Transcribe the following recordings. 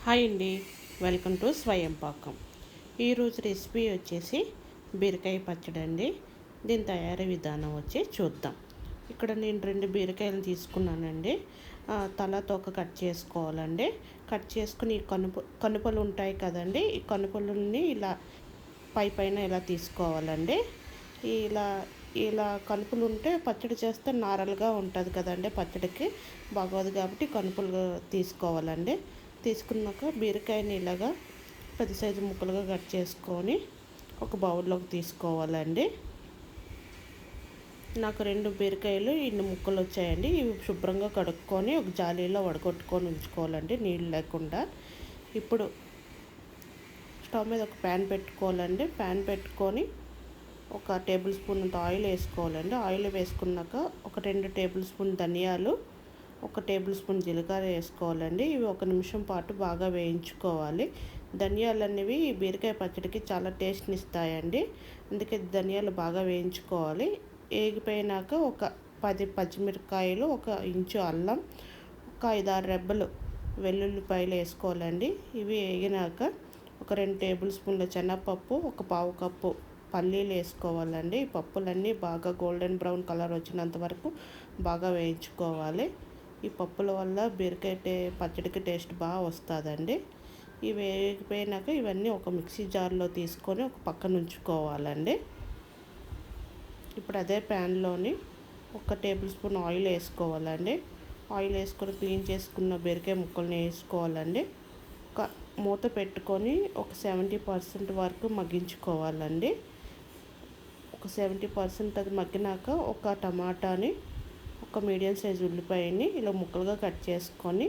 Hi అండి, welcome to స్వయం పాకం. ఈరోజు రెసిపీ వచ్చేసి బీరకాయ పచ్చడి అండి. దీని తయారీ విధానం వచ్చి చూద్దాం. ఇక్కడ నేను 2 బీరకాయలు తీసుకున్నానండి. తల తోక కట్ చేసుకోవాలండి. కట్ చేసుకుని కనుపలు ఉంటాయి కదండి, ఈ కనుపలని ఇలా పైన ఇలా తీసుకోవాలండి. ఇలా ఇలా కనుపులు ఉంటే పచ్చడి చేస్తే నారలుగా ఉంటుంది కదండి, పచ్చడికి బాగోదు కాబట్టి కనుపులు తీసుకోవాలండి. తీసుకున్నాక బీరకాయని ఇలాగా పెద్ద సైజు ముక్కలుగా కట్ చేసుకొని ఒక బౌల్లోకి తీసుకోవాలండి. నాకు 2 బీరకాయలు ఇన్ని ముక్కలు వచ్చాయండి. ఇవి శుభ్రంగా కడుక్కొని ఒక జాలీలో వడగొట్టుకొని ఉంచుకోవాలండి, నీళ్ళు లేకుండా. ఇప్పుడు స్టవ్ మీద ఒక ప్యాన్ పెట్టుకోవాలండి. ప్యాన్ పెట్టుకొని ఒక టేబుల్ స్పూన్ అంత ఆయిల్ వేసుకోవాలండి. ఆయిల్ వేసుకున్నాక ఒక 2 టేబుల్ స్పూన్ ధనియాలు, ఒక టేబుల్ స్పూన్ జీలకర్ర వేసుకోవాలండి. ఇవి 1 నిమిషం పాటు బాగా వేయించుకోవాలి. ధనియాలు అనేవి బీరకాయ పచ్చడికి చాలా టేస్ట్ని ఇస్తాయండి, అందుకే ధనియాలు బాగా వేయించుకోవాలి. వేగిపోయినాక ఒక 10 పచ్చిమిరపకాయలు, 1 ఇంచు అల్లం, ఒక 5-6 రెబ్బలు వెల్లుల్లిపాయలు వేసుకోవాలండి. ఇవి వేగినాక ఒక 2 టేబుల్ స్పూన్ల శనగపప్పు, ఒక పావు కప్పు పల్లీలు వేసుకోవాలండి. ఈ పప్పులన్నీ బాగా గోల్డెన్ బ్రౌన్ కలర్ వచ్చినంత వరకు బాగా వేయించుకోవాలి. ఈ పప్పుల వల్ల బీరకాయ పచ్చడికి టేస్ట్ బాగా వస్తుందండి. ఇవి వేగిపోయినాక ఇవన్నీ ఒక మిక్సీ జార్లో తీసుకొని ఒక పక్కన ఉంచుకోవాలండి. ఇప్పుడు అదే ప్యాన్లోని ఒక టేబుల్ స్పూన్ ఆయిల్ వేసుకోవాలండి. ఆయిల్ వేసుకొని క్లీన్ చేసుకున్న బీరకాయ ముక్కల్ని వేసుకోవాలండి. ఒక మూత పెట్టుకొని ఒక 70% వరకు మగ్గించుకోవాలండి. ఒక 70% అది మగ్గినాక ఒక టమాటాని, ఒక మీడియం సైజు ఉల్లిపాయని ఇలా ముక్కలుగా కట్ చేసుకొని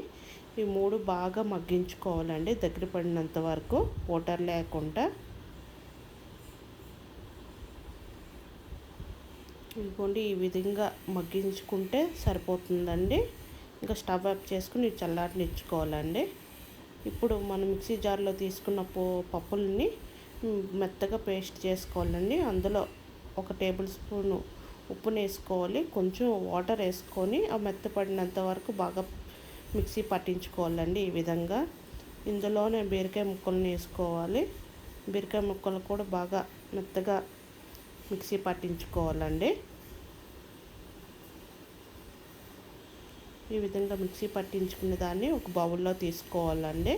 ఈ 3 బాగా మగ్గించుకోవాలండి, దగ్గర పడినంత వరకు వాటర్ లేకుండా. ఇదిగోండి, ఈ విధంగా మగ్గించుకుంటే సరిపోతుందండి. ఇంకా స్టవ్ ఆఫ్ చేసుకుని చల్లారనిచ్చుకోవాలండి. ఇప్పుడు మనం మిక్సీ జార్లో తీసుకున్న పప్పుల్ని మెత్తగా పేస్ట్ చేసుకోవాలండి. అందులో ఒక టేబుల్ స్పూను ఉప్పుని వేసుకోవాలి, కొంచెం వాటర్ వేసుకొని ఆ మెత్తపడినంత వరకు బాగా మిక్సీ పట్టించుకోవాలండి. ఈ విధంగా ఇందులోనే బీరకాయ ముక్కల్ని వేసుకోవాలి. బీరకాయ ముక్కలు కూడా బాగా మెత్తగా మిక్సీ పట్టించుకోవాలండి. ఈ విధంగా మిక్సీ పట్టించుకున్న దాన్ని ఒక బౌల్లో తీసుకోవాలండి.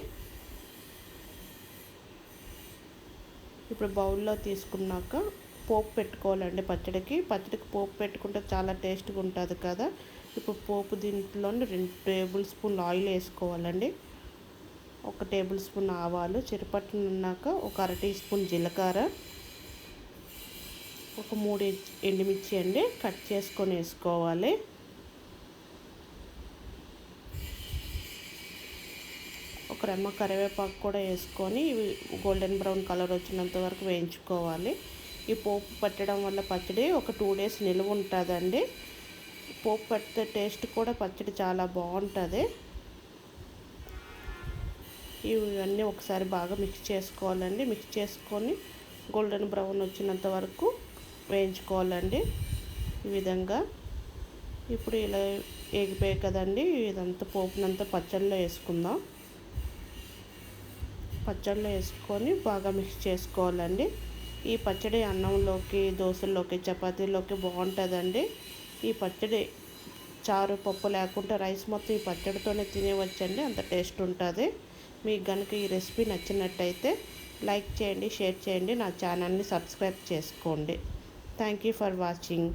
ఇప్పుడు బౌల్లో తీసుకున్నాక పోపు పెట్టుకోవాలండి. పచ్చడికి పోపు పెట్టుకుంటే చాలా టేస్ట్గా ఉంటుంది కదా. ఇప్పుడు పోపు దీంట్లోని 2 టేబుల్ స్పూన్లు ఆయిల్ వేసుకోవాలండి. 1 టేబుల్ స్పూన్ ఆవాలు చిరపట్టుకున్నాక ఒక 1/2 టీ స్పూన్ జీలకర్ర, ఒక 3 ఎండుమిర్చి అండి కట్ చేసుకొని వేసుకోవాలి. ఒక రెమ్మ కరివేపాకు కూడా వేసుకొని ఇవి గోల్డెన్ బ్రౌన్ కలర్ వచ్చినంత వరకు వేయించుకోవాలి. ఈ పోపు పట్టడం వల్ల పచ్చడి ఒక 2 డేస్ నిలువ ఉంటుందండి. పోపు పట్టితే టేస్ట్ కూడా పచ్చడి చాలా బాగుంటుంది. ఇవన్నీ ఒకసారి బాగా మిక్స్ చేసుకోవాలండి. మిక్స్ చేసుకొని గోల్డెన్ బ్రౌన్ వచ్చినంత వరకు వేయించుకోవాలండి. ఈ విధంగా ఇప్పుడు ఇలా వేగిపోయాయి కదండి, ఇదంతా పోపునంతా పచ్చడిలో వేసుకుందాం. పచ్చడిలో వేసుకొని బాగా మిక్స్ చేసుకోవాలండి. ఈ పచ్చడి అన్నంలోకి, దోశల్లోకి, చపాతీలోకి బాగుంటుందండి. ఈ పచ్చడి చారు పప్పు లేకుండా రైస్ మొత్తం ఈ పచ్చడితోనే తినేవచ్చండి, అంత టేస్ట్ ఉంటుంది. మీకు కనుక ఈ రెసిపీ నచ్చినట్టయితే లైక్ చేయండి, షేర్ చేయండి, నా ఛానల్ని సబ్స్క్రైబ్ చేసుకోండి. Thank you for watching.